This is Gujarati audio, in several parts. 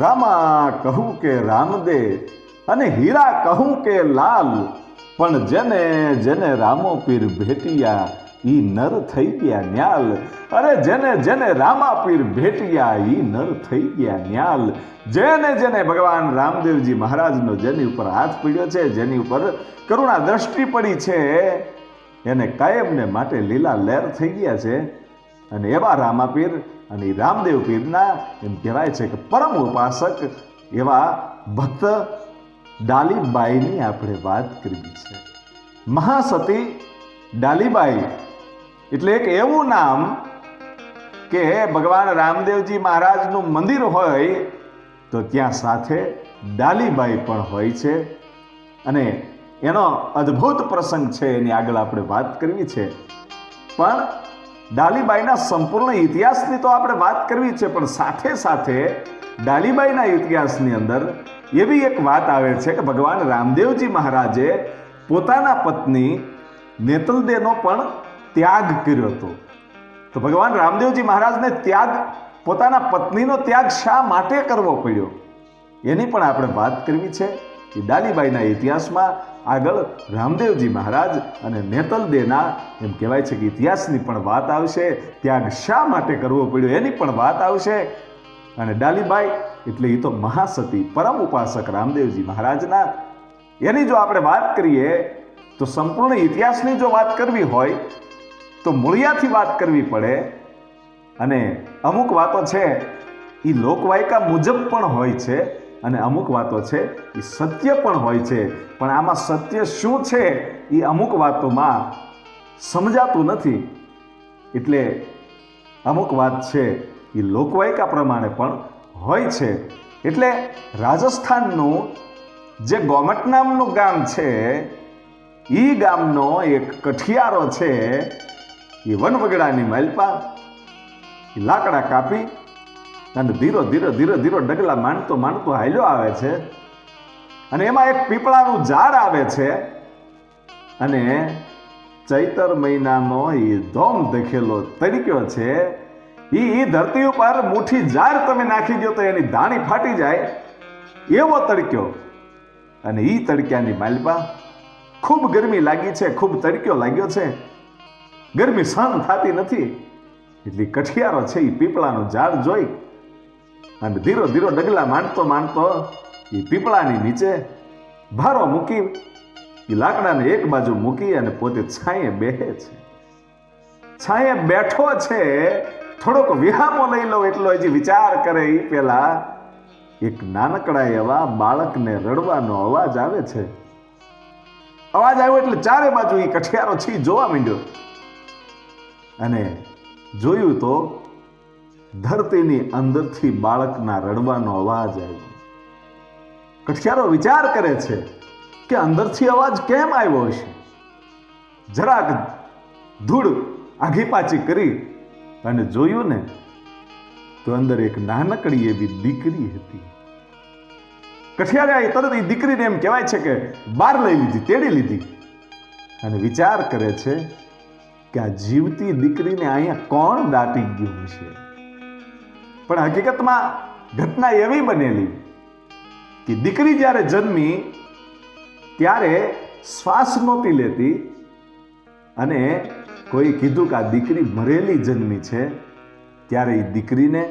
રામા કહું કે રામદે અને હીરા કહું કે લાલ, પણ જેને જેને રામો પીર ભેટિયા ઈ નર થઈ ગયા ન્યાલ. અરે જેને જેને રામા પીર ભેટિયા ઈ નર થઈ ગયા ન્યાલ. જેને જેને ભગવાન રામદેવજી મહારાજનો જેની ઉપર હાથ પીડ્યો છે, જેની ઉપર કરુણા દ્રષ્ટિ પડી છે, એને કાયમને માટે લીલા લહેર થઈ ગયા છે. અને એવા રામા પીર અને રામદેવ પીરના એમ કહેવાય છે કે પરમ ઉપાસક એવા ભક્ત ડાલીબાઈની આપણે વાત કરવી છે. મહાસતી ડાલીબાઈ એટલે એક એવું નામ કે ભગવાન રામદેવજી મહારાજનું મંદિર હોય તો ત્યાં સાથે ડાલીબાઈ પણ હોય છે. અને એનો અદ્ભુત પ્રસંગ છે, એની આગળ આપણે વાત કરવી છે. પણ ડાલીબાઈના સંપૂર્ણ ઇતિહાસની તો આપણે વાત કરવી છે, પણ સાથે સાથે ડાલીબાઈના ઇતિહાસની અંદર એવી એક વાત આવે છે કે ભગવાન રામદેવજી મહારાજે પોતાના પત્ની નેતલદેનો પણ ત્યાગ કર્યો હતો. તો ભગવાન રામદેવજી મહારાજને ત્યાગ, પોતાના પત્નીનો ત્યાગ શા માટે કરવો પડ્યો એની પણ આપણે વાત કરવી છે. કે ડાલીબાઈના ઇતિહાસમાં આગળ રામદેવજી મહારાજ અને નેતલદેના એમ કહેવાય છે કે ઇતિહાસની પણ વાત આવશે. ત્યાગ શા માટે કરવો પડ્યો એની પણ વાત આવશે. અને ડાલીબાઈ એટલે એ તો મહાસતી પરમ ઉપાસક રામદેવજી મહારાજના, એની જો આપણે વાત કરીએ તો સંપૂર્ણ ઇતિહાસની જો વાત કરવી હોય તો મૂળિયાથી વાત કરવી પડે. અને અમુક વાતો છે એ લોકવાયકા મુજબ પણ હોય છે અને અમુક વાતો છે એ સત્ય પણ હોય છે. પણ આમાં સત્ય શું છે એ અમુક વાતોમાં સમજાતું નથી. એટલે અમુક વાત છે એ લોકવાયકા પ્રમાણે પણ હોય છે. એટલે રાજસ્થાનનું જે ગોમટ નામનું ગામ છે એ ગામનો એક કઠિયારો છે, એ વનવગડાની માલપા લાકડા કાપી અને ધીરો ધીરો ધીરો ધીરો ડગલા માંડતો માંડતો હાલ્યો આવે છે. અને એમાં એક પીપળાનું ઝાડ આવે છે. અને ચૈતર મહિનાનો એ ધોમ દેખેલો તડક્યો છે, એ ધરતી ઉપર મુઠ્ઠી ઝાડ તમે નાખી દો તો એની ધાણી ફાટી જાય એવો તડક્યો. અને એ તડક્યાની માલપા ખૂબ ગરમી લાગી છે, ખૂબ તડક્યો લાગ્યો છે, ગરમી સહન થતી નથી. એટલે કઠિયારો છે એ પીપળાનું ઝાડ જોઈ અને ધીરો ધીરો ડગલા માંડતો માંડતો એ પીપળાની નીચે ભારો મૂકી, એ લાકડાને એક બાજુ મૂકી અને પોતે છાંયે બેસે છે. છાંયે બેઠો છે, થોડોક વિહામો લઈ લો એટલો હજી વિચાર કરે એ પેલા એક નાનકડા એવા બાળકને રડવાનો અવાજ આવે છે. અવાજ આવ્યો એટલે ચારે બાજુ એ કઠિયારો છે જોવા માંડ્યો. અને જોયું તો ધરતીની અંદરથી બાળકના રડવાનો અવાજ આવ્યો. કઠિયારો વિચાર કરે છે કે અંદરથી અવાજ કેમ આવ્યો હશે. જરાક ધૂળ આઘી પાછી કરી અને જોયું ને તો અંદર એક નાનકડી એવી દીકરી હતી. કઠિયારે તરત એ દીકરીને એમ કહેવાય છે કે બહાર લઈ લીધી, તેડી લીધી. અને વિચાર કરે છે કે આ જીવતી દીકરીને અહીંયા કોણ દાટી ગયું છે. પણ હકીકતમાં ઘટના એવી બનેલી કે દીકરી જ્યારે જન્મી ત્યારે શ્વાસ નહોતી લેતી અને કોઈ કીધું કે આ દીકરી મરેલી જન્મી છે. ત્યારે એ દીકરીને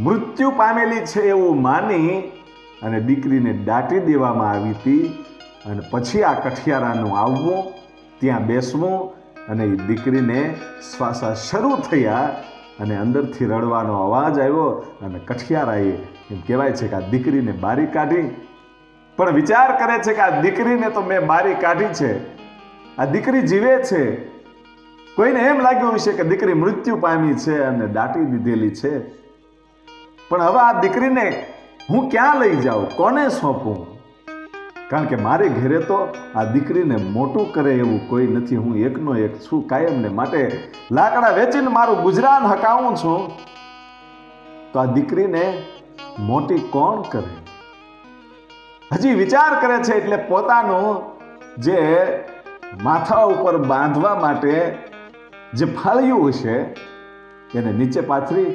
મૃત્યુ પામેલી છે એવું માની અને દીકરીને દાટી દેવામાં આવી હતી. અને પછી આ કઠિયારાનું આવવું, ત્યાં બેસવું અને એ દીકરીને શ્વાસા શરૂ થયા અને અંદરથી રડવાનો અવાજ આવ્યો. અને કઠિયારાએ એમ કહેવાય છે કે આ દીકરીને બારી કાઢી. પણ વિચાર કરે છે કે આ દીકરીને તો મેં બારી કાઢી છે, આ દીકરી જીવે છે. કોઈને એમ લાગ્યું હશે કે દીકરી મૃત્યુ પામી છે અને દાટી દીધેલી છે. પણ હવે આ દીકરીને હું ક્યાં લઈ જાઉં, કોને સોંપું? કારણ કે મારે ઘરે તો આ દીકરીને મોટું કરે એવું કોઈ નથી. હું એકનો એક છું, કાયમને માટે લાકડા વેચીને મારું ગુજરાન હકાવું છું. તો આ દીકરીને મોટી કોણ કરે? હજી વિચાર કરે છે. એટલે પોતાનું જે માથા ઉપર બાંધવા માટે જે ફાળ્યું હશે એને નીચે પાથરી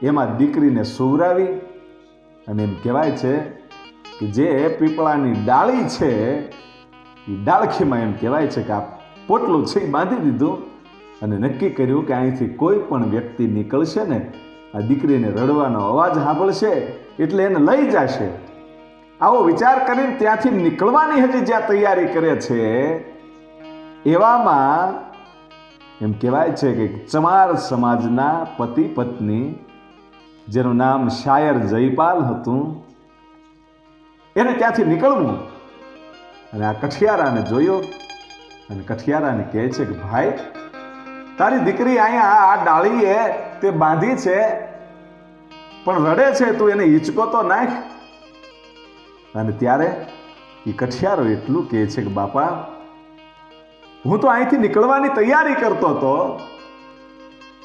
એમાં દીકરીને સુવરાવી અને એમ કહેવાય છે કે જે પીપળાની ડાળી છે એ ડાળખીમાં એમ કહેવાય છે કે આ પોટલું છે એ બાંધી દીધું અને નક્કી કર્યું કે અહીંથી કોઈ પણ વ્યક્તિ નીકળશે ને આ દીકરીને રડવાનો અવાજ સાંભળશે એટલે એને લઈ જશે. આવો વિચાર કરીને ત્યાંથી નીકળવાની હજી જ્યાં તૈયારી કરે છે એવામાં એમ કહેવાય છે કે ચમાર સમાજના પતિ પત્ની જેનું નામ શાયર જયપાલ હતું એને ત્યાંથી નીકળવું અને આ કઠિયારાને જોયો અને કઠિયારાને કહે છે કે ભાઈ તારી દીકરી અહીંયા આ ડાળીએ તે બાંધી છે પણ રડે છે, તું એને હિંચકો તો નાખ. અને ત્યારે એ કઠિયારો એટલું કહે છે કે બાપા હું તો અહીંથી નીકળવાની તૈયારી કરતો હતો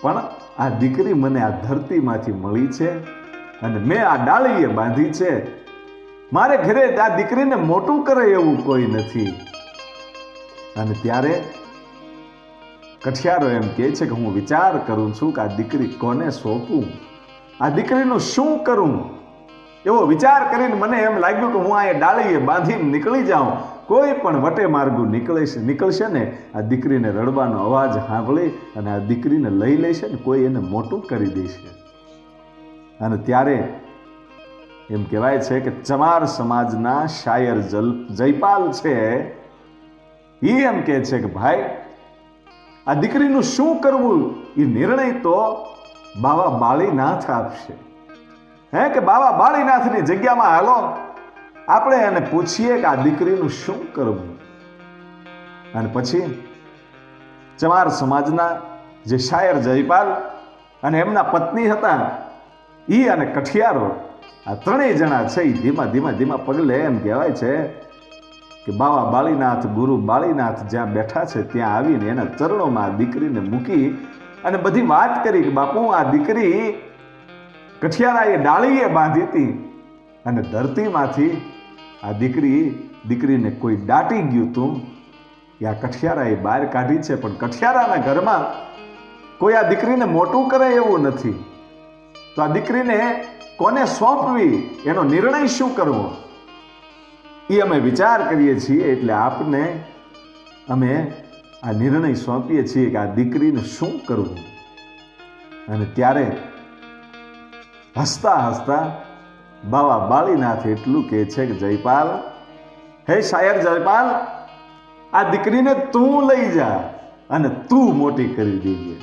પણ આ દીકરી મને આ ધરતીમાંથી મળી છે અને મેં આ ડાળીએ બાંધી છે. મારે ઘરે આ દીકરીને મોટું કરે એવું કોઈ નથી. અને ત્યારે કઠિયારો એમ કહે છે કે હું વિચાર કરું છું કે આ દીકરી કોને સોંપું, આ દીકરીનું શું કરું. એવો વિચાર કરીને મને એમ લાગ્યું કે હું આ ડાળીએ બાંધીને નીકળી જાઉં. કોઈ પણ વટે માર્ગું નીકળશે ને આ દીકરીને રડવાનો અવાજ સાંભળી અને આ દીકરીને લઈ લેશે ને કોઈ એને મોટું કરી દેશે. અને ત્યારે એમ કહેવાય છે કે ચમાર સમાજના શાયર જયપાલ છે એ એમ કહે છે કે ભાઈ આ દીકરીનું શું કરવું એ નિર્ણય તો બાવા બાળીનાથ આપશે. કે બાવા બાળીનાથની જગ્યામાં હાલો આપણે એને પૂછીએ કે આ દીકરીનું શું કરવું. અને પછી ચમાર સમાજના જે શાયર જયપાલ અને એમના પત્ની હતા એ અને કઠિયારો આ ત્રણેય જણા છે એ ધીમા પગલે એમ કહેવાય છે કે બાવા બાળીનાથ ગુરુ બાળીનાથ જ્યાં બેઠા છે ત્યાં આવીને એના ચરણોમાં આ દીકરીને મૂકી અને બધી વાત કરી કે બાપુ આ દીકરી કઠિયારાએ ડાળીએ બાંધી હતી અને ધરતીમાંથી આ દીકરીને કોઈ દાટી ગયું હતું એ આ કઠિયારાએ બહાર કાઢી છે. પણ કઠિયારાના ઘરમાં કોઈ આ દીકરીને મોટું કરે એવું નથી. તો આ દીકરીને કોને સોંપવી એનો નિર્ણય શું કરવો એ અમે વિચાર કરીએ છીએ. એટલે આપને અમે આ નિર્ણય સોંપીએ છીએ કે આ દીકરીને શું કરવું. અને ત્યારે હસતા હસતા બાવા બાળીનાથ એટલું કહે છે કે જયપાલ, હે શાયર જયપાલ, આ દીકરીને તું લઈ જા અને તું મોટી કરી દેજે.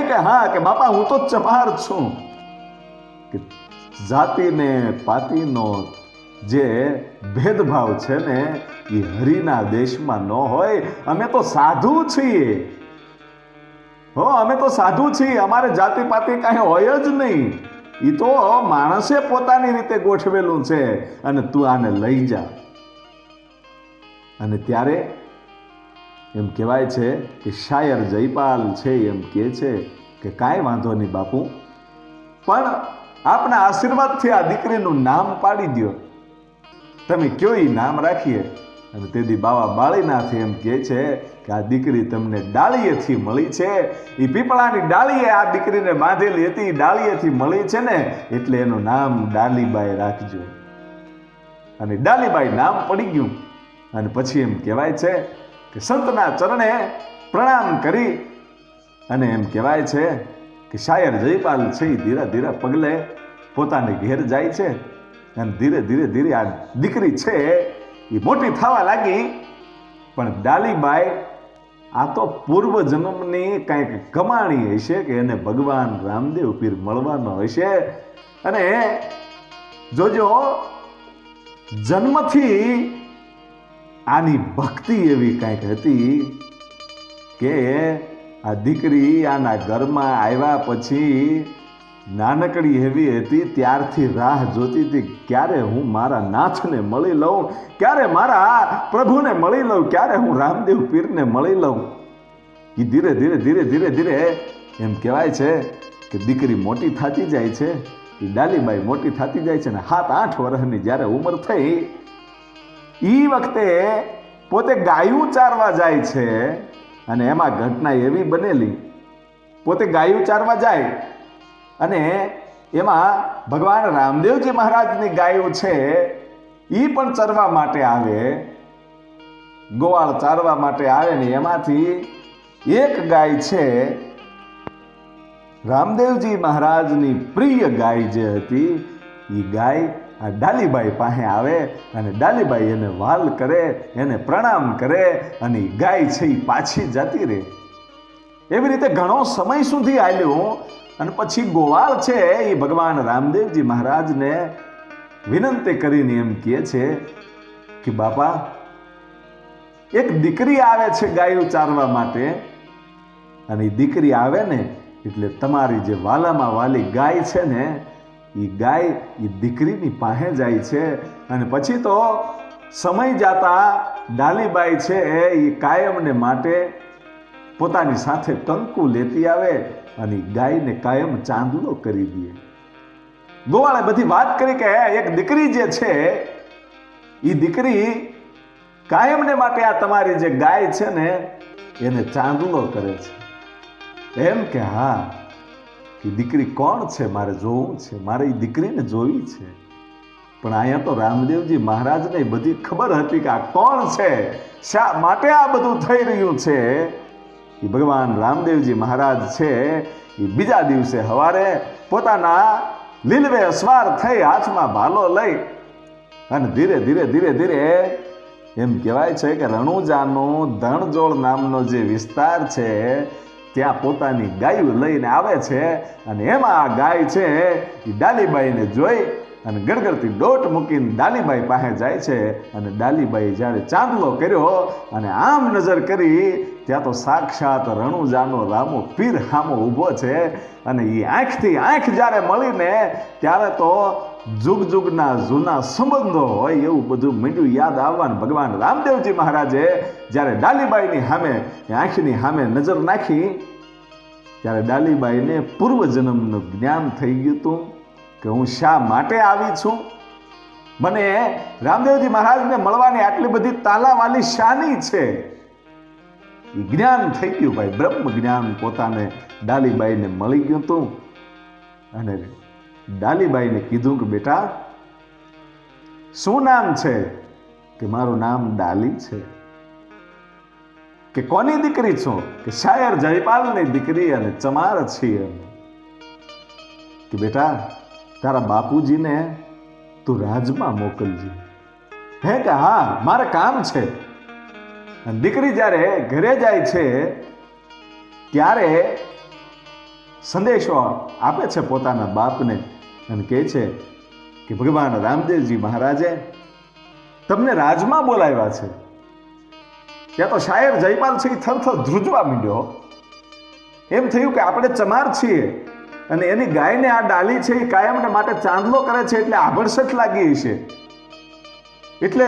કે હા કે બાપા હું તો ચમાર છું કે જાતિને પાતિનો જે ભેદભાવ છે ને એ હરિના દેશમાં ન હોય. અમે તો સાધુ છીએ, અમે તો સાધુ છીએ, અમારે જાતિ પાતિ કાંઈ હોય જ નહીં. એ તો માણસે પોતાની રીતે ગોઠવેલું છે અને તું આને લઈ જા. અને ત્યારે એમ કહેવાય છે કે શાયર જયપાલ છે એમ કહે છે કે કાંઈ વાંધો નહીં બાપુ, પણ આપના આશીર્વાદથી આ દીકરીનું નામ પાડી દો. તમે કયો એ નામ રાખીએ. અને તેથી બાવા બાળીનાથ એમ કહે છે કે આ દીકરી તમને ડાળીએથી મળી છે, એ પીપળાની ડાળીએ આ દીકરીને બાંધેલી હતી, ડાળીએથી મળી છે ને એટલે એનું નામ ડાલીબાઈ રાખજો. અને ડાલીબાઈ નામ પડી ગયું. અને પછી એમ કહેવાય છે કે સંતના ચરણે પ્રણામ કરી અને એમ કહેવાય છે કે શાયર જયપાલ છે એ ધીરે પગલે પોતાને ઘેર જાય છે. અને ધીરે આ દીકરી છે એ મોટી થવા લાગી. પણ ડાલીબાઈ આ તો પૂર્વ જન્મની કંઈક કમાણી હશે કે એને ભગવાન રામદેવ પીર મળવાનો હશે. અને જોજો જન્મથી આની ભક્તિ એવી કંઈક હતી કે આ દીકરી આના ઘરમાં આવ્યા પછી નાનકડી એવી હતી ત્યારથી રાહ જોતી હતી ક્યારે હું મારા નાથને મળી લઉં, ક્યારે મારા પ્રભુને મળી લઉં, ક્યારે હું રામદેવ પીરને મળી લઉં. એ ધીરે એમ કહેવાય છે કે દીકરી મોટી થતી જાય છે. એ ડાલીબાઈ મોટી થતી જાય છે ને 7-8 વર્ષની જ્યારે ઉંમર થઈ એ વખતે પોતે ગાયું ચારવા જાય છે. અને એમાં ઘટના એવી બનેલી, પોતે ગાયું ચારવા જાય અને એમાં ભગવાન રામદેવજી મહારાજની ગાયો છે એ પણ ચરવા માટે આવે, ગોવાળ ચારવા માટે આવે ને એમાંથી એક ગાય છે રામદેવજી મહારાજની પ્રિય ગાય જે હતી એ ગાય આ ડાલીબાઈ પાસે આવે અને ડાલીબાઈ એને વાલ કરે, એને પ્રણામ કરે અને ગાય છે એ પાછી જતી રહે. એવી રીતે ઘણો સમય સુધી હાલ્યું અને પછી ગોવાળ છે એ ભગવાન રામદેવજી મહારાજને વિનંતી કરીને એમ કહે છે કે બાપા, એક દીકરી આવે છે ગાયો ચારવા માટે અને એ દીકરી આવે ને એટલે તમારી જે વાલામાં વાલી ગાય છે ને એ ગાય એ દીકરીની પાસે જાય છે અને પછી તો સમય જતા ડાલીબાઈ છે એ કાયમને માટે પોતાની સાથે કંકુ લેતી આવે અને ગાયને કાયમ ચાંદલો કરી દે. ગોવાળે બધી વાત કરી કે એક દીકરી જે છે એ દીકરી કાયમને માટે આ તમારી જે ગાય છે ને એને ચાંદલો કરે છે. એમ કે હા, કે દીકરી કોણ છે, મારે જોવું છે, મારે એ દીકરીને જોવી છે. પણ અહીંયા તો રામદેવજી મહારાજને બધી ખબર હતી કે આ કોણ છે, શા માટે આ બધું થઈ રહ્યું છે. એ ભગવાન રામદેવજી મહારાજ છે એ બીજા દિવસે સવારે પોતાના લીલવે અસવાર થઈ હાથમાં ભાલો લઈ અને ધીરે ધીરે ધીરે ધીરે એમ કહેવાય છે કે રણુજાનો ધણજોળ નામનો જે વિસ્તાર છે ત્યાં પોતાની ગાયું લઈને આવે છે અને એમાં આ ગાય છે એ ડાલીબાઈને જોઈ અને ગડગડતી દોટ મૂકીને ડાલીબાઈ પાસે જાય છે અને ડાલીબાઈ જ્યારે ચાંદલો કર્યો અને આમ નજર કરી ત્યાં તો સાક્ષાત રણુજાનો રામો પીર સામો ઊભો છે અને એ આંખથી આંખ જ્યારે મળીને ત્યારે તો જુગ જુગના જૂના સંબંધો હોય એવું બધું મીંડું યાદ આવવાનું. ભગવાન રામદેવજી મહારાજે જ્યારે ડાલીબાઈની સામે આંખની સામે નજર નાખી ત્યારે ડાલીબાઈને પૂર્વજન્મનું જ્ઞાન થઈ ગયું હતું કે હું શા માટે આવી છું, મને રામદેવજી મહારાજને મળવાની આટલી બધી તાલાવાલી શાની છે, એ જ્ઞાન થઈ ગયું ભાઈ. બ્રહ્મ જ્ઞાન પોતાને ડાલીબાઈને મળી ગયું હતું અને ડાલીબાઈને કીધું કે બેટા શું નામ છે? કે મારું નામ ડાલી છે. કે કોની દીકરી છો? કે શાયર જયપાલની દીકરી અને ચમાર છીએ. કે બેટા તારા બાપુજીને તું રાજમાં મોકલજે. હે કે હા, મારે કામ છે. અને દીકરી જ્યારે ઘરે જાય છે ત્યારે સંદેશો આપે છે પોતાના બાપને અને કહે છે કે ભગવાન રામદેવજી મહારાજે તમને રાજમાં બોલાવ્યા છે. ત્યાં તો શાયર જયપાલ છે એ થરથર ધ્રુજવા માંડ્યો. એમ થયું કે આપણે ચમાર છીએ અને એની ગાયને આ ડાલી છે એ કાયમને માટે ચાંદલો કરે છે એટલે આભડસઠ લાગી છે, એટલે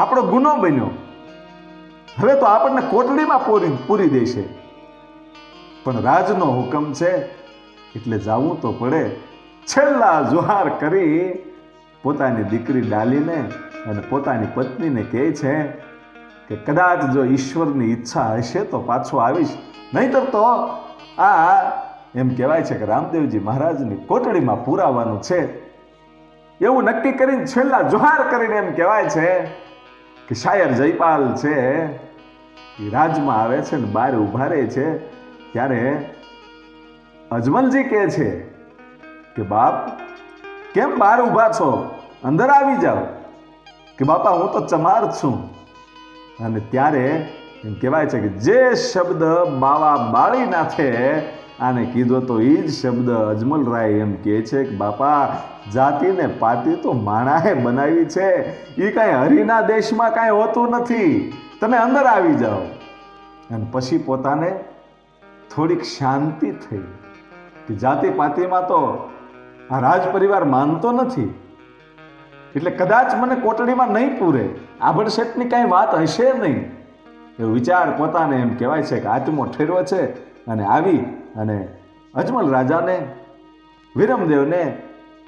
આપણો ગુનો બન્યો. હવે તો આપણને કોટડીમાં પૂરી દેશે. પણ રાજનો હુકમ છે એટલે જાવું તો પડે. છેલ્લા જુહાર કરી પોતાની દીકરી ડાલીને અને પોતાની પત્નીને કહે છે કે કદાચ જો ઈશ્વરની ઈચ્છા હશે તો પાછો આવીશ, નહીતર તો આ એમ કહેવાય છે કે રામદેવજી મહારાજની કોટડીમાં પુરાવાનું છે. એવું નક્કી કરીને છેલ્લા જુહાર કરીને એમ કહેવાય છે કે શાયર જયપાલ છે એ રાજમાં આવે છે ને બહાર ઊભા રહે છે. ત્યારે અજમલજી કહે છે કે બાપ કેમ બહાર ઊભા છો, અંદર આવી જાઓ. કે બાપા હું તો ચમાર છું. અને ત્યારે એમ કહેવાય છે કે જે શબ્દ બાવા બાળીનાથે આને કીધો તો એ જ શબ્દ અજમલરાય એમ કહે છે કે બાપા જાતિને પાતી તો માણાએ બનાવી છે, એ કાંઈ હરિના દેશમાં કાંઈ હોતું નથી, તમે અંદર આવી જાઓ. અને પછી પોતાને થોડીક શાંતિ થઈ કે જાતિ પાતિમાં તો આ રાજ પરિવાર માનતો નથી એટલે કદાચ મને કોટડીમાં નહીં પૂરે, આભડશેટની કાંઈ વાત હશે નહીં એવો વિચાર પોતાને એમ કહેવાય છે કે આત્મો ઠેરવે છે. અને આવી અને અજમલ રાજાને, વિરમદેવને,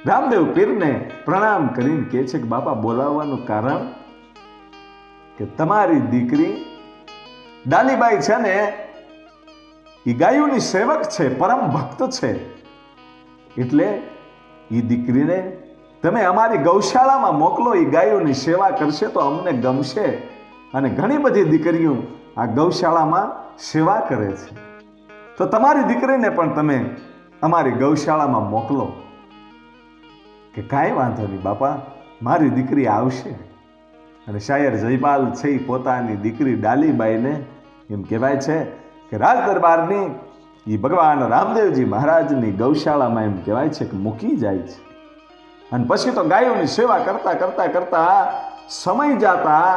રામદેવ પીરને પ્રણામ કરીને કહે છે કે બાપા બોલાવવાનું કારણ કે તમારી દીકરી ડાલીબાઈ છે ને એ ગાયોની સેવક છે, પરમ ભક્ત છે. એટલે એ દીકરીને તમે અમારી ગૌશાળામાં મોકલો, એ ગાયોની સેવા કરશે તો અમને ગમશે. અને ઘણી બધી દીકરીઓ આ ગૌશાળામાં સેવા કરે છે, તો તમારી દીકરીને પણ તમે અમારી ગૌશાળામાં મોકલો. કે કાંઈ વાંધો નહીં બાપા, મારી દીકરી આવશે. અને શાયર જયપાલ છે એ પોતાની દીકરી ડાલીબાઈને એમ કહેવાય છે કે રાજ દરબારની એ ભગવાન રામદેવજી મહારાજની ગૌશાળામાં એમ કહેવાય છે કે મૂકી જાય છે. અને પછી તો ગાયોની સેવા કરતા કરતા કરતા સમય જાતા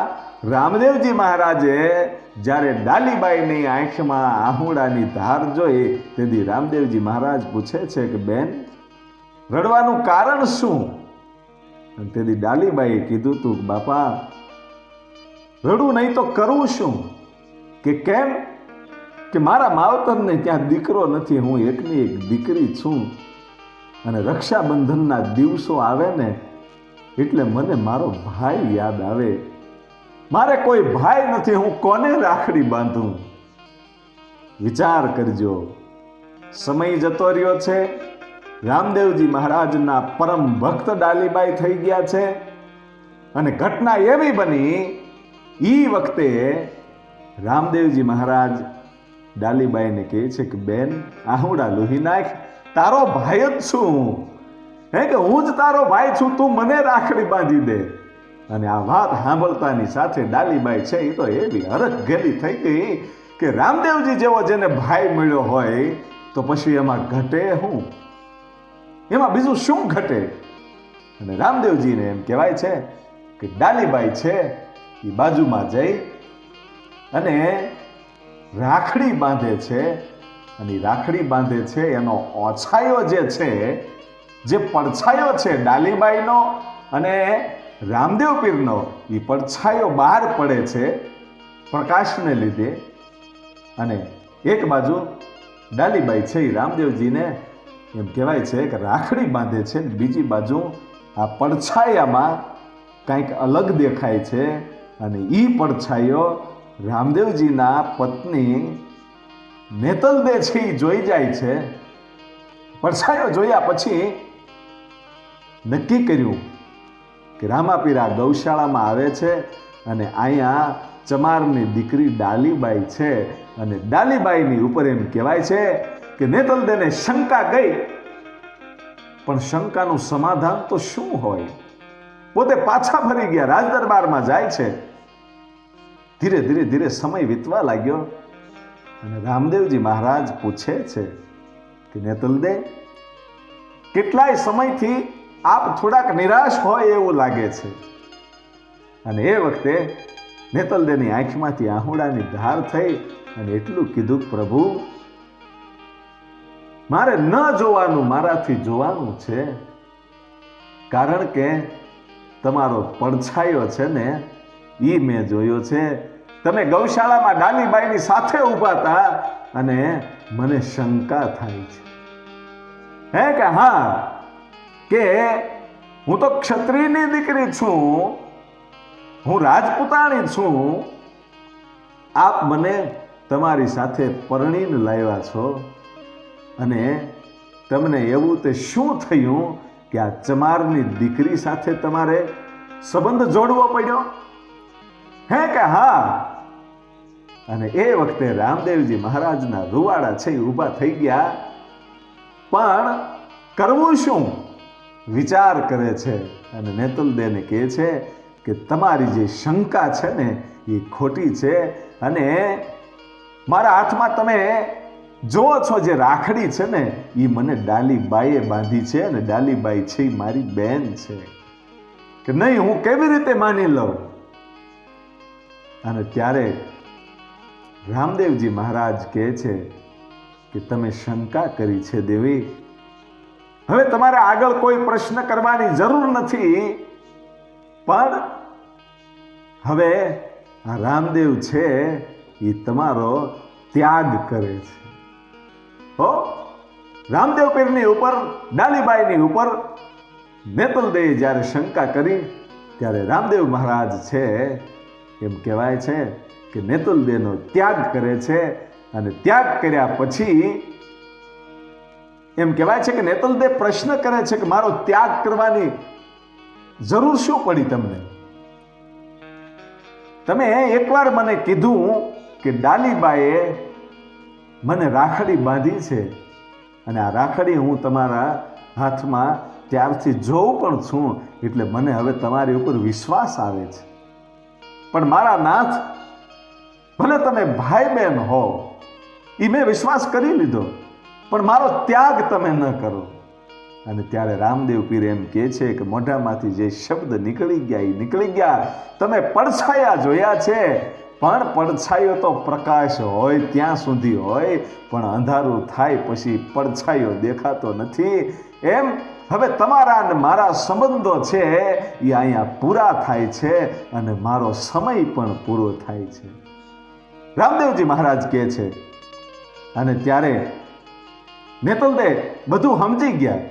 રામદેવજી મહારાજે જ્યારે ડાલીબાઈની આંખમાં આહુડાની ધાર જોઈ તેથી રામદેવજી મહારાજ પૂછે છે કે બેન, રડવાનું કારણ શું? અને તેથી ડાલીબાઈએ કીધું તું બાપા, રડું નહીં તો કરવું શું? કે કેમ? કે મારા માવતરને ત્યાં દીકરો નથી, હું એકની એક દીકરી છું. અને રક્ષાબંધનના દિવસો આવે ને એટલે મને મારો ભાઈ યાદ આવે. મારે કોઈ ભાઈ નથી, હું કોને રાખડી બાંધું? વિચાર કરજો. સમય જતો રહ્યો છે. રામદેવજી મહારાજના પરમ ભક્ત ડાલીબાઈ થઈ ગયા છે. અને ઘટના એવી બની, ઈ વખતે રામદેવજી મહારાજ ડાલીબાઈને કહે છે કે બેન, આહુડા લોહી નાખ, તારો ભાઈ જ છું. હે કે હું જ તારો ભાઈ છું, તું મને રાખડી બાંધી દે. અને આ વાત સાંભળતાની સાથે ડાલીબાઈ છે એ તો એવી હરખ ગેલી થઈ ગઈ કે રામદેવજી જેવો જેને ભાઈ મળ્યો હોય તો પછી એમાં ઘટે શું? એમાં બીજું શું ઘટે? અને રામદેવજીને એમ કહેવાય છે કે ડાલીબાઈ છે એ બાજુમાં જઈ અને રાખડી બાંધે છે. અને રાખડી બાંધે છે એનો ઓછાયો જે છે, જે પડછાયો છે ડાલીબાઈનો અને રામદેવ પીરનો, એ પડછાયો બહાર પડે છે પ્રકાશને લીધે. અને એક બાજુ ડાલીબાઈ છે એ રામદેવજીને એમ કહેવાય છે કે રાખડી બાંધે છે, બીજી બાજુ આ પડછાયામાં કંઈક અલગ દેખાય છે. અને એ પડછાયો રામદેવજીના પત્ની નેતલદે છે એ જોઈ જાય છે. પડછાયો જોયા પછી નક્કી કર્યું કે રામાપીરા ગૌશાળામાં આવે છે અને અહીંયા ચમારની દીકરી ડાલીબાઈ છે. અને ડાલીબાઈની ઉપર એમ કહેવાય છે કે નેતલદેને શંકા ગઈ, પણ શંકાનું સમાધાન તો શું હોય? પોતે પાછા ફરી ગયા, રાજદરબારમાં જાય છે. ધીરે ધીરે ધીરે સમય વીતવા લાગ્યો અને રામદેવજી મહારાજ પૂછે છે કે નેતલદે, કેટલાય સમયથી આપ થોડાક નિરાશ હોય એવું લાગે છે. અને એ વખતે નેતલદેની આંખમાંથી આહુડાની ધાર થઈ અને એટલું કીધું, પ્રભુ, મારે ન જોવાનું મારાથી જોવાનું છે. કારણ કે તમારો પડછાયો છે ને એ મેં જોયો છે. તમે ગૌશાળામાં ડાલીબાઈની સાથે ઊભા હતા અને મને શંકા થાય છે. હે કે હા, કે હું તો ક્ષત્રિયની દીકરી છું, હું રાજપૂતાણી છું. આપ મને તમારી સાથે પરણીને લાવ્યા છો અને તમને એવું તે શું થયું કે આ ચમારની દીકરી સાથે તમારે સંબંધ જોડવો પડ્યો? હે કે હા? અને એ વખતે રામદેવજી મહારાજના રૂવાડા છે ઊભા થઈ ગયા, પણ કરવું શું વિચાર કરે છે. અને નેતલદેને કહે છે કે તમારી જે શંકા છે ને એ ખોટી છે. અને મારા હાથમાં તમે જોવો છો જે રાખડી છે ને એ મને ડાલીબાઈએ બાંધી છે. અને ડાલીબાઈ છે એ મારી બેન છે. કે નહીં, હું કેવી રીતે માની લઉં? અને ત્યારે રામદેવજી મહારાજ કહે છે કે તમે શંકા કરી છે દેવી, હવે તમારે આગળ કોઈ પ્રશ્ન કરવાની જરૂર નથી. પણ હવે આ રામદેવ છે એ તમારો ત્યાગ કરે છે. હો, રામદેવ પીરની ઉપર, ડાલીબાઈની ઉપર નેતલદેએ જ્યારે શંકા કરી ત્યારે રામદેવ મહારાજ છે એમ કહેવાય છે કે નેતલદેનો ત્યાગ કરે છે. અને ત્યાગ કર્યા પછી એમ કહેવાય છે કે નેતલદેવ પ્રશ્ન કરે છે કે મારો ત્યાગ કરવાની જરૂર શું પડી તમને? તમે એકવાર મને કીધું કે ડાલીબાએ મને રાખડી બાંધી છે અને આ રાખડી હું તમારા હાથમાં ત્યારથી જોઉં પણ છું, એટલે મને હવે તમારી ઉપર વિશ્વાસ આવે છે. પણ મારા નાથ, ભલે તમે ભાઈ બહેન હો, એ મેં વિશ્વાસ કરી લીધો, પણ મારો ત્યાગ તમે ન કરો. અને ત્યારે રામદેવ પીર એમ કહે છે કે મોઢામાંથી જે શબ્દ નીકળી ગયા એ નીકળી ગયા. તમે પડછાયા જોયા છે, પણ પડછાયો તો પ્રકાશ હોય ત્યાં સુધી હોય, પણ અંધારું થાય પછી પડછાયો દેખાતો નથી. એમ હવે તમારા અને મારા સંબંધો છે એ અહીંયા પૂરા થાય છે અને મારો સમય પણ પૂરો થાય છે, રામદેવજી મહારાજ કહે છે. અને ત્યારે નેતલદેવ બધું સમજી ગયા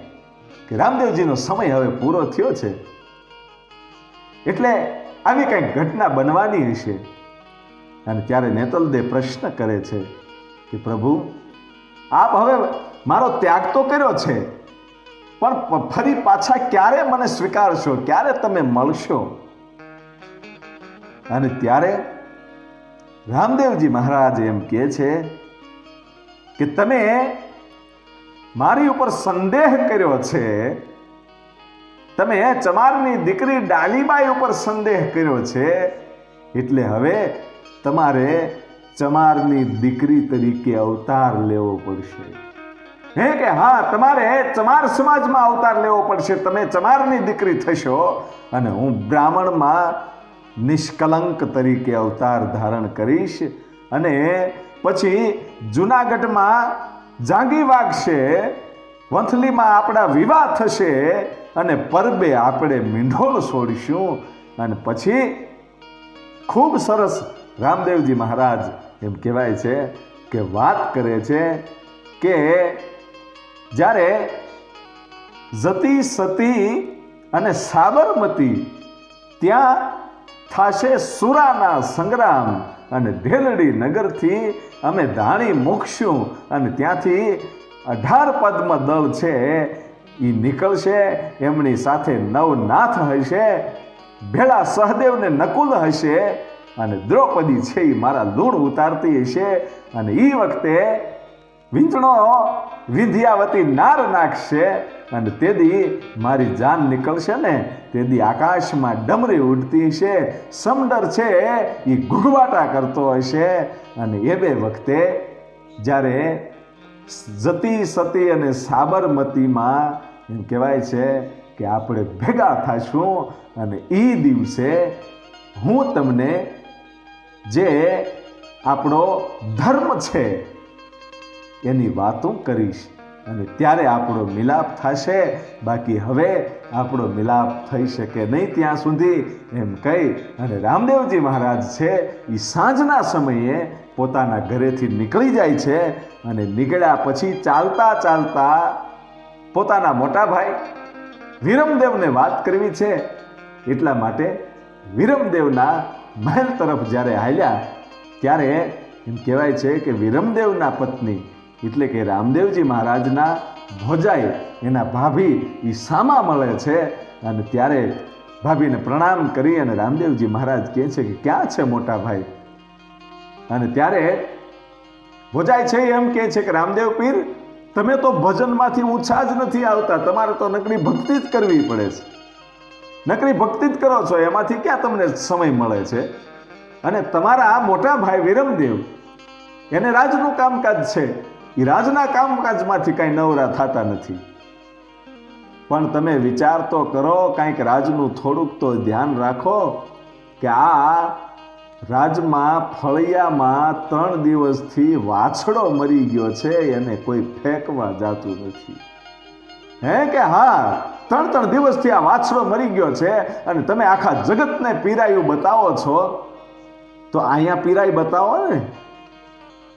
કે રામદેવજીનો સમય હવે પૂરો થયો છે, એટલે આવી કંઈક ઘટના બનવાની હશે. અને ત્યારે નેતલદેવ પ્રશ્ન કરે છે કે પ્રભુ, આપ હવે મારો ત્યાગ તો કર્યો છે, પણ ફરી પાછા ક્યારે મને સ્વીકારશો, ક્યારે તમે મળશો? અને ત્યારે રામદેવજી મહારાજ એમ કહે છે કે તમે મારી ઉપર સંદેહ કર્યો છે, તમે ચમારની દીકરી ડાલીબાઈ ઉપર સંદેહ કર્યો છે, એટલે હવે તમારે ચમારની દીકરી તરીકે અવતાર લેવો પડશે. હે કે હા, તમારે ચમાર સમાજમાં અવતાર લેવો પડશે. તમે ચમારની દીકરી થશો અને હું બ્રાહ્મણમાં નિષ્કલંક તરીકે અવતાર ધારણ કરીશ. અને પછી જૂનાગઢમાં જાંગી વાગશે, વંથલીમાં આપણા વિવાહ થશે અને પરબે આપણે મીંઢોળ છોડીશું. અને પછી ખૂબ સરસ રામદેવજી મહારાજ એમ કહેવાય છે કે વાત કરે છે કે જ્યારે જતી સતી અને સાબરમતી ત્યાં થાશે સુરાના સંગ્રામ, અને ઢેલડી નગરથી અમે ધાણી મૂકશું અને ત્યાંથી 18 પદ્મ દળ છે એ નીકળશે. એમની સાથે નવનાથ હશે, ભેળા સહદેવ ને નકુલ હશે, અને દ્રૌપદી છે એ મારા લૂણ ઉતારતી હશે. અને એ વખતે વીંચણો વિંધ્યાવતી નાર નાખશે, અને તેદી મારી જાન નીકળશે ને તેદી આકાશમાં ડમરી ઉડતી હશે, સમડર છે એ ઘૂઘવાટા કરતો હશે. અને એ બે વખતે જ્યારે જતી સતી અને સાબરમતીમાં એમ કહેવાય છે કે આપણે ભેગા થઈશું, અને એ દિવસે હું તમને જે આપણો ધર્મ છે એની વાતો કરીશ, અને ત્યારે આપણો મિલાપ થશે. બાકી હવે આપણો મિલાપ થઈ શકે નહીં ત્યાં સુધી, એમ કહી અને રામદેવજી મહારાજ છે એ સાંજના સમયે પોતાના ઘરેથી નીકળી જાય છે. અને નીકળ્યા પછી ચાલતા ચાલતા પોતાના મોટા ભાઈ વિરમદેવને વાત કરવી છે, એટલા માટે વિરમદેવના મહેલ તરફ જ્યારે હાલ્યા ત્યારે એમ કહેવાય છે કે વિરમદેવના પત્ની એટલે કે રામદેવજી મહારાજના ભોજાઈ એના ભાભી એ સામા મળે છે. અને ત્યારે ભાભીને પ્રણામ કરી અને રામદેવજી મહારાજ કહે છે કે ક્યાં છે મોટા ભાઈ? અને ત્યારે ભોજાઈ છે એમ કહે છે કે રામદેવ પીર, તમે તો ભજનમાંથી ઊંચા જ નથી આવતા, તમારે તો નકરી ભક્તિ જ કરવી પડે છે, નકરી ભક્તિ જ કરો છો, એમાંથી ક્યાં તમને સમય મળે છે? અને તમારા મોટા ભાઈ વિરમદેવ એને રાજનું કામકાજ છે, એ રાજના કામકાજમાંથી કાંઈ નવરા થતા નથી. પણ તમે વિચાર તો કરો, કાંઈક રાજનું થોડુંક તો ધ્યાન રાખો કે આ રાજમાં ફળિયામાં 3 દિવસથી વાછડો મરી ગયો છે, એને કોઈ ફેંકવા જાતું નથી. હે કે હા, 3 દિવસથી આ વાછડો મરી ગયો છે, અને તમે આખા જગતને પીરાયું બતાવો છો, તો અહીંયા પીરાઈ બતાવો ને.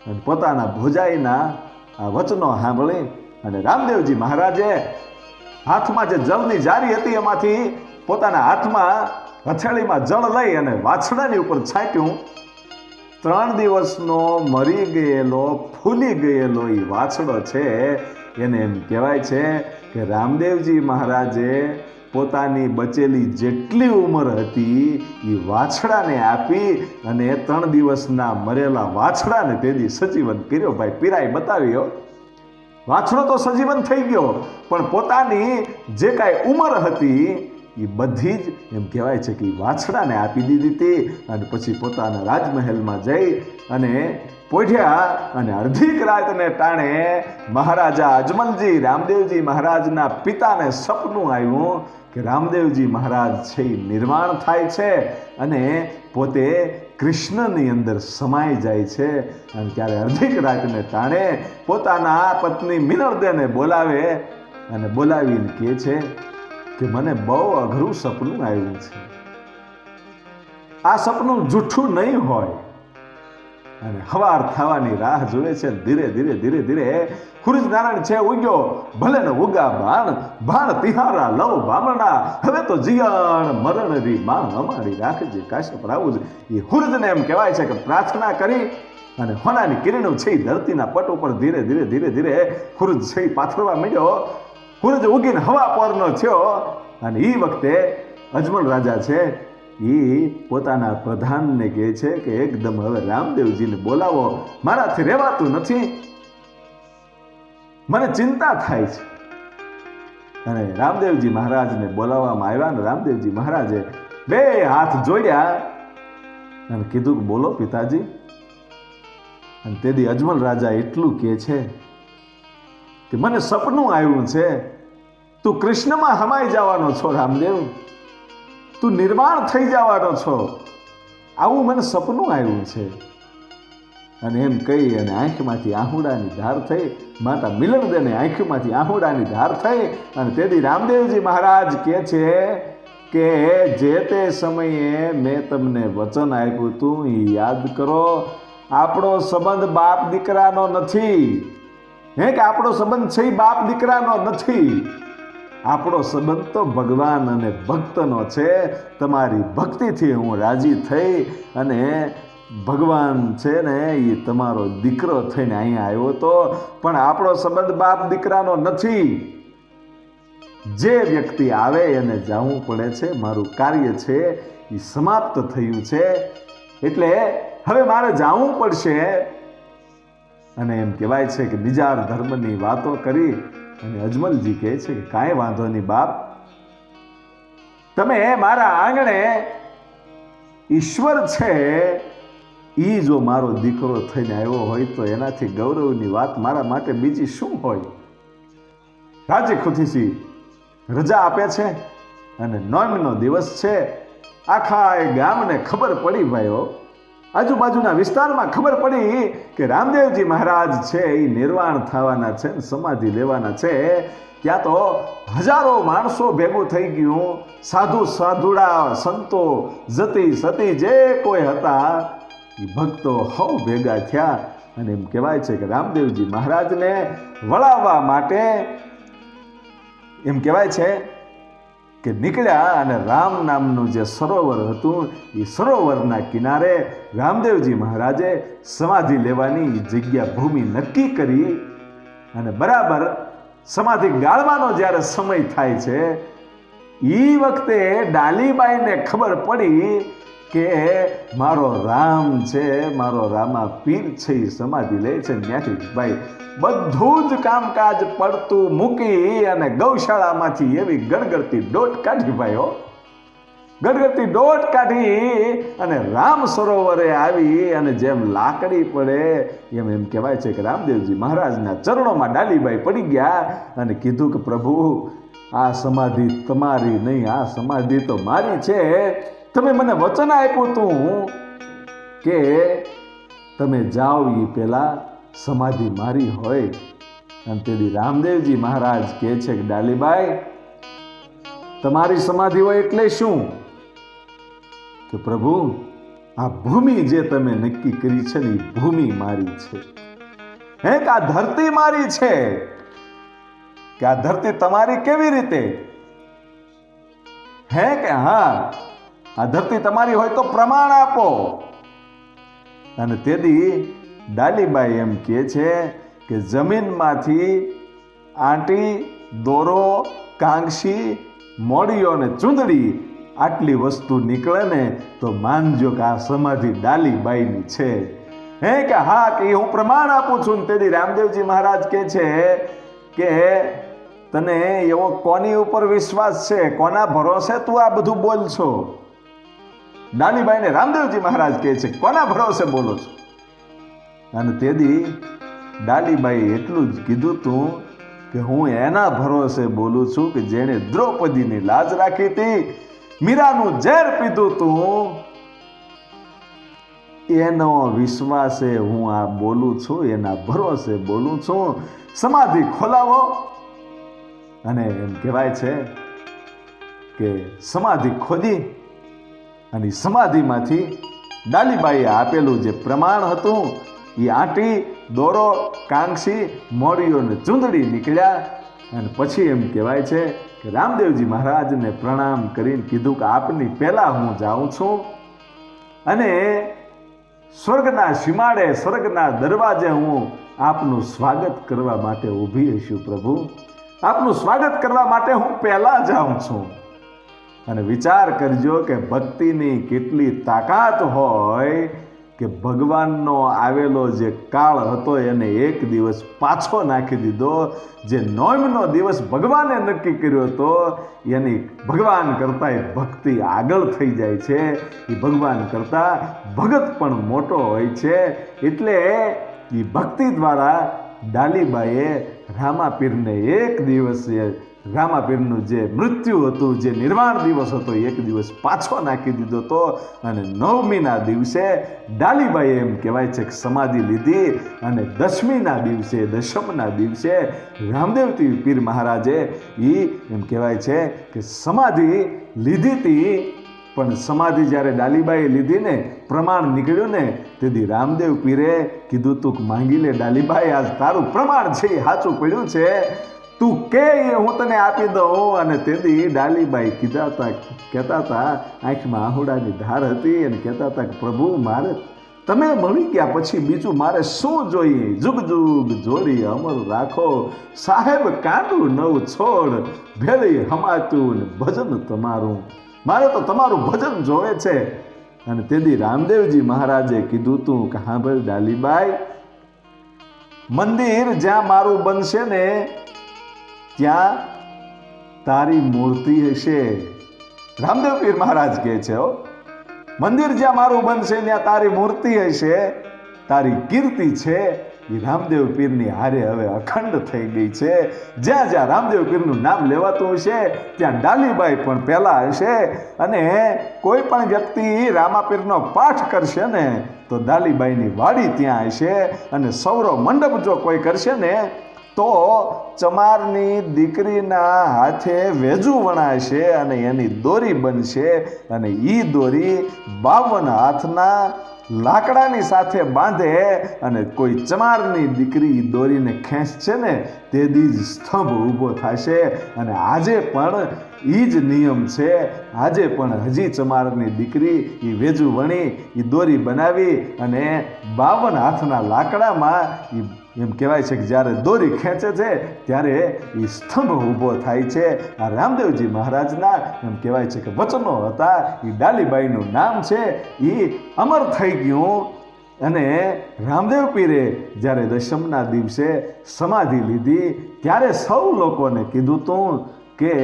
અને પોતાના ભોજાઈના આ વચનો સાંભળી અને રામદેવજી મહારાજે હાથમાં જે જળની જારી હતી એમાંથી પોતાના હાથમાં હથેળીમાં જળ લઈ અને વાછડાની ઉપર છાંટ્યું. 3 દિવસનો મરી ગયેલો ફૂલી ગયેલો એ વાછડો છે એને એમ કહેવાય છે કે રામદેવજી મહારાજે પોતાની બચેલી જેટલી ઉંમર હતી એ વાછડાને આપી અને 3 દિવસના મરેલા વાછડાને તેથી સજીવન કર્યો. ભાઈ પીરાય બતાવ્યો, વાછડો તો સજીવન થઈ ગયો, પણ પોતાની જે કાંઈ ઉંમર હતી એ બધી જ એમ કહેવાય છે કે વાછડાને આપી દીધી હતી. અને પછી પોતાના રાજમહેલમાં જઈ અને પોઢ્યા અને અડધીક રાતને ટાણે મહારાજા અજમલજી રામદેવજી મહારાજના પિતાને સપનું આવ્યું કે રામદેવજી મહારાજ છે એ નિર્વાણ થાય છે અને પોતે કૃષ્ણની અંદર સમાઈ જાય છે. અને ત્યારે અડધીક રાતને ટાણે પોતાના પત્ની મિનળદેને બોલાવે અને બોલાવીને કહે છે કે મને બહુ અઘરું સપનું આવ્યું છે, આ સપનું જૂઠું નહીં હોય. અને હવાર થવાની રાહ જોવે છે. ધીરે ધીરે ધીરે ધીરે સૂરજ નારાયણ છે ઉગ્યો, ભલે ને ઉગા ભાણ તિહારા લવ બામણા, હવે તો જીયણ મરણ રી માણ અમારી રાખજે કાશ્યપ રાવું. એ સૂરજને એમ કહેવાય છે કે પ્રાર્થના કરી અને હોનાની કિરણો છે ધરતીના પટ ઉપર ધીરે ધીરે ધીરે ધીરે સૂરજ છે પાથરવા માંડ્યો. સૂરજ ઉગીને હવા પોરનો થયો અને એ વખતે અજમલ રાજા છે એ પોતાના પ્રધાનને કહે છે કે એકદમ હવે રામદેવજીને બોલાવો, મારાથી રહેવાતું નથી, મને ચિંતા થાય છે. અને રામદેવજી મહારાજને બોલાવવામાં આવ્યા અને રામદેવજી મહારાજે 2 હાથ જોડ્યા અને કીધું કે બોલો પિતાજી. અને તેથી અજમલ રાજા એટલું કહે છે કે મને સપનું આવ્યું છે, તું કૃષ્ણમાં હમાઈ જવાનો છો રામદેવ, તું નિર્વાણ થઈ જવાનો છો, આવું મને સપનું આવ્યું છે. અને એમ કહી અને આંખમાંથી આહુડાની ધાર થઈ. માતા મિલનદેને આંખમાંથી આહુડાની ધાર થઈ. અને તેથી રામદેવજી મહારાજ કહે છે કે જે તે સમયે મેં તમને વચન આપ્યું હતું એ યાદ કરો. આપણો સંબંધ બાપ દીકરાનો નથી, કે આપણો સંબંધ છે બાપ દીકરાનો નથી, આપણો સંબંધ તો ભગવાન અને ભક્તનો છે. તમારી ભક્તિથી હું રાજી થઈ અને ભગવાન છે ને એ તમારો દીકરો થઈને અહીંયા આવ્યો હતો, પણ આપણો સંબંધ બાપ દીકરાનો નથી. જે વ્યક્તિ આવે એને જવું પડે છે, મારું કાર્ય છે એ સમાપ્ત થયું છે, એટલે હવે મારે જવું પડશે. અને એમ કહેવાય છે કે નિજાર ધર્મની વાતો કરી અને અજમલજી કહે છે કે કાંઈ વાંધો નહીં બાપ, તમે મારા આંગણે ઈશ્વર છે એ જો મારો દીકરો થઈને આવ્યો હોય તો એનાથી ગૌરવની વાત મારા માટે બીજી શું હોય. રાજી ખુશીથી રજા આપે છે અને 9મીનો દિવસ છે. આખા ગામને ખબર પડી ભાઈઓ, આજુબાજુના વિસ્તારમાં ખબર પડી કે રામદેવજી મહારાજ છે એ નિર્વાણ થવાના છે, સમાધિ લેવાના છે. ત્યાં તો હજારો માણસો ભેગું થઈ ગયું, સાધુ સાધુડા સંતો જતી સતી જે કોઈ હતા એ ભક્તો હવ ભેગા થયા. અને એમ કહેવાય છે કે રામદેવજી મહારાજને વળાવવા માટે એમ કહેવાય છે કે નીકળ્યા અને રામ નામનું જે સરોવર હતું એ સરોવરના કિનારે રામદેવજી મહારાજે સમાધિ લેવાની જગ્યા ભૂમિ નક્કી કરી. અને બરાબર સમાધિ ગાળવાનો જ્યારે સમય થાય છે એ વખતે ડાલીબાઈને ખબર પડી કે મારો રામ છે, મારો રામા પીર છે એ સમાધિ લે છે. ત્યાંથી ભાઈ બધું જ કામકાજ પડતું મૂકી અને ગૌશાળામાંથી એવી ગણગરતી દોટ કાઢી ભાઈઓ, ગણગરતી દોટ કાઢી અને રામ સરોવરે આવી અને જેમ લાકડી પડે એમ કહેવાય છે કે રામદેવજી મહારાજના ચરણોમાં ડાલીબાઈ પડી ગયા અને કીધું કે પ્રભુ આ સમાધિ તમારી નહીં, આ સમાધિ તો મારી છે. તમે મને વચન આપ્યું હતું કે તમે જાઓ એ પહેલા સમાધિ મારી હોય. અને તેથી રામદેવજી મહારાજ કહે છે કે ડાલીબાઈ તમારી સમાધિ હોય એટલે શું કે પ્રભુ આ ભૂમિ જે તમે નક્કી કરી છે ને એ ભૂમિ મારી છે, કે આ ધરતી મારી છે. કે આ ધરતી તમારી કેવી રીતે? કે હા આ ધરતી તમારી હોય તો પ્રમાણ આપો. અને તેથી ડાલીબાઈ એમ કહે છે કે જમીનમાંથી આંટી, દોરો, કાંગસી, મોડીઓ અને ચૂંદડી આટલી વસ્તુ નીકળે ને તો માનજો કે આ સમાધિ ડાલીબાઈની છે. હે કે હા, કે હું પ્રમાણ આપું છું. તેથી રામદેવજી મહારાજ કહે છે કે તને એવો કોની ઉપર વિશ્વાસ છે, કોના ભરોસે તું આ બધું બોલ છો? ડાલીબાઈને રામદેવજી મહારાજ કહે છે કોના ભરોસે બોલો છો? અને તેથી ડાલીબાઈ એટલું જ કીધું તું કે હું એના ભરોસે બોલું છું કે જેણે દ્રૌપદીની લાજ રાખી હતી, મીરાનું ઝેર પીધું તું, એનો વિશ્વાસે હું આ બોલું છું, એના ભરોસે બોલું છું. સમાધિ ખોલાવો. અને એમ કહેવાય છે કે સમાધિ ખોદી અને સમાધિમાંથી ડાલીબાઈએ આપેલું જે પ્રમાણ હતું એ આંટી, દોરો, કાંગસી, મોડીઓ અને ચૂંદડી નીકળ્યા. અને પછી એમ કહેવાય છે કે રામદેવજી મહારાજને પ્રણામ કરીને કીધું કે આપની પહેલા હું જાઉં છું અને સ્વર્ગના સીમાડે, સ્વર્ગના દરવાજે હું આપનું સ્વાગત કરવા માટે ઊભી હશું. પ્રભુ, આપનું સ્વાગત કરવા માટે હું પહેલા જાઉં છું. અને વિચાર કરજો કે ભક્તિની કેટલી તાકાત હોય કે ભગવાનનો આવેલો જે કાળ હતો એને એક દિવસ પાછો નાખી દીધો. જે નોમનો દિવસ ભગવાને નક્કી કર્યો હતો એની ભગવાન કરતાં એ ભક્તિ આગળ થઈ જાય છે. એ ભગવાન કરતાં ભગત પણ મોટો હોય છે. એટલે એ ભક્તિ દ્વારા ડાલીબાઈએ રામાપીરને એક દિવસ, રામાપીરનું જે મૃત્યુ હતું, જે નિર્વાણ દિવસ હતો, એક દિવસ પાછો નાખી દીધો હતો. અને નવમીના દિવસે ડાલીબાઈએ એમ કહેવાય છે કે સમાધિ લીધી. અને દશમીના દિવસે, દશમના દિવસે રામદેવજી પીર મહારાજે એમ કહેવાય છે કે સમાધિ લીધી હતી. પણ સમાધિ જ્યારે ડાલીબાઈએ લીધી ને, પ્રમાણ નીકળ્યું ને, તેથી રામદેવ પીરે કીધું તું માંગી લે ડાલીબાઈ, આજ તારું પ્રમાણ છે એ સાચું પડ્યું છે, તું કે હું તને આપી દઉં. અને તેથી ડાલીબાઈ કહેતા હતા, આંખમાં આહુડાની ધાર હતી અને કહેતા હતા કે પ્રભુ, મારે તમે મળી ગયા પછી બીજું મારે શું જોઈએ? જુગ જુગ જોડી અમર રાખો, સાહેબ કાંડું નવ છોડ, ભેળી હમાતું ને ભજન તમારું, મારે તો તમારું ભજન જોવે છે. અને તેથી રામદેવજી મહારાજે કીધું તું કે હા ભાઈ ડાલીબાઈ, મંદિર જ્યાં મારું બનશે ને ત્યાં તારી મૂર્તિ હશે. રામદેવ પીર મહારાજ કહે છે, મંદિર જ્યાં મારું બનશે ત્યાં તારી મૂર્તિ હશે. તારી કીર્તિ છે એ રામદેવ પીરની હારે હવે અખંડ થઈ ગઈ છે. જ્યાં જ્યાં રામદેવ પીરનું નામ લેવાતું હશે ત્યાં ડાલીબાઈ પણ પહેલા હશે. અને કોઈ પણ વ્યક્તિ રામાપીરનો પાઠ કરશે ને તો ડાલીબાઈની વાડી ત્યાં હશે. અને સૌરો મંડપ જો કોઈ કરશે ને તો ચમારની દીકરીના હાથે વેજુ વણાશે અને એની દોરી બનશે. અને એ દોરી 52 હાથના લાકડાની સાથે બાંધે અને કોઈ ચમારની દીકરી દોરીને ખેંચશે ને તેથી જ સ્તંભ ઊભો થશે. અને આજે પણ એ જ નિયમ છે. આજે પણ હજી ચમારની દીકરી એ વેજુ વણી એ દોરી બનાવી અને 52 હાથના લાકડામાં એમ કહેવાય છે કે જ્યારે દોરી ખેંચે છે ત્યારે એ સ્તંભ ઊભો થાય છે. આ રામદેવજી મહારાજના એમ કહેવાય છે કે વચનો હતા. એ ડાલીબાઈનું નામ છે એ અમર થઈ ગયું. અને રામદેવ પીરે જ્યારે દશમના દિવસે સમાધિ લીધી ત્યારે સૌ લોકોને કીધું તું કે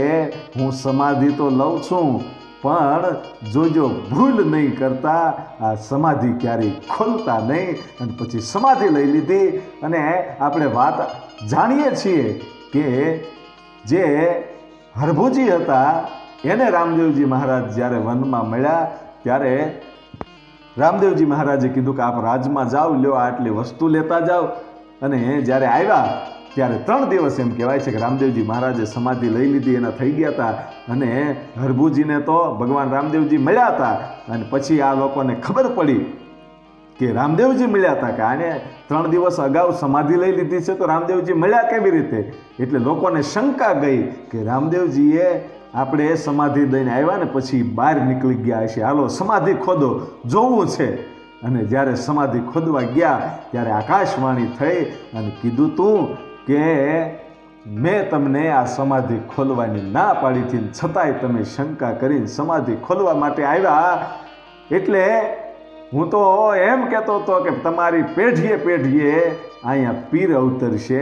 હું સમાધિ તો લઉં છું પણ જોજો ભૂલ નહીં કરતા, આ સમાધિ ક્યારેય ખોલતા નહીં. અને પછી સમાધિ લઈ લીધી. અને આપણે વાત જાણીએ છીએ કે જે હરભુજી હતા એને રામદેવજી મહારાજ જ્યારે વનમાં મળ્યા ત્યારે રામદેવજી મહારાજે કીધું કે આપ રાજમાં જાઓ, લ્યો આટલી વસ્તુ લેતા જાઓ. અને જ્યારે આવ્યા ત્યારે 3 દિવસ એમ કહેવાય છે કે રામદેવજી મહારાજે સમાધિ લઈ લીધી, એના થઈ ગયા હતા. અને હરભુજીને તો ભગવાન રામદેવજી મળ્યા હતા. અને પછી આ લોકોને ખબર પડી કે રામદેવજી મળ્યા હતા કે આને 3 દિવસ અગાઉ સમાધિ લઈ લીધી છે તો રામદેવજી મળ્યા કેવી રીતે? એટલે લોકોને શંકા ગઈ કે રામદેવજીએ આપણે સમાધિ દઈને આવ્યા ને પછી બહાર નીકળી ગયા હશે, હાલો સમાધિ ખોદો, જોવું છે. અને જ્યારે સમાધિ ખોદવા ગયા ત્યારે આકાશવાણી થઈ અને કીધું તું કે મેં તમને આ સમાધિ ખોલવાની ના પાડી હતી, છતાંય તમે શંકા કરીને સમાધિ ખોલવા માટે આવ્યા. એટલે હું તો એમ કહેતો હતો કે તમારી પેઢીએ પેઢીએ અહીંયા પીર અવતરશે,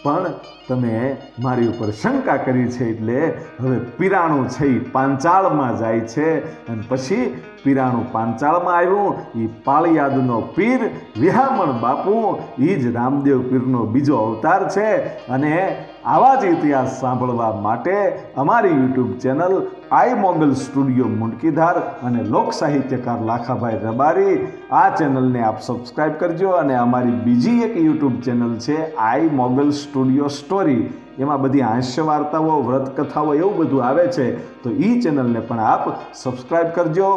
પણ તમે મારી ઉપર શંકા કરી છે એટલે હવે પીરાણું છે એ પાંચાળમાં જાય છે. અને પછી પીરાણું પાંચાળમાં આવ્યું, એ પાળિયાદનો પીર વિહામણ બાપુ એ જ રામદેવ પીરનો બીજો અવતાર છે. અને આવા જ ઇતિહાસ સાંભળવા માટે અમારી યુટ્યુબ ચેનલ આઈ મોગલ સ્ટુડિયો મુંડકીધાર અને લોક સાહિત્યકાર લાખાભાઈ રબારી, આ ચેનલને આપ સબસ્ક્રાઈબ કરજો. અને અમારી બીજી એક યુટ્યુબ ચેનલ છે આઈ મોગલ સ્ટુડિયો સ્ટોરી, એમાં બધી હાસ્ય વાર્તાઓ, વ્રત કથાઓ એવું બધું આવે છે, તો એ ચેનલને પણ આપ સબસ્ક્રાઈબ કરજો.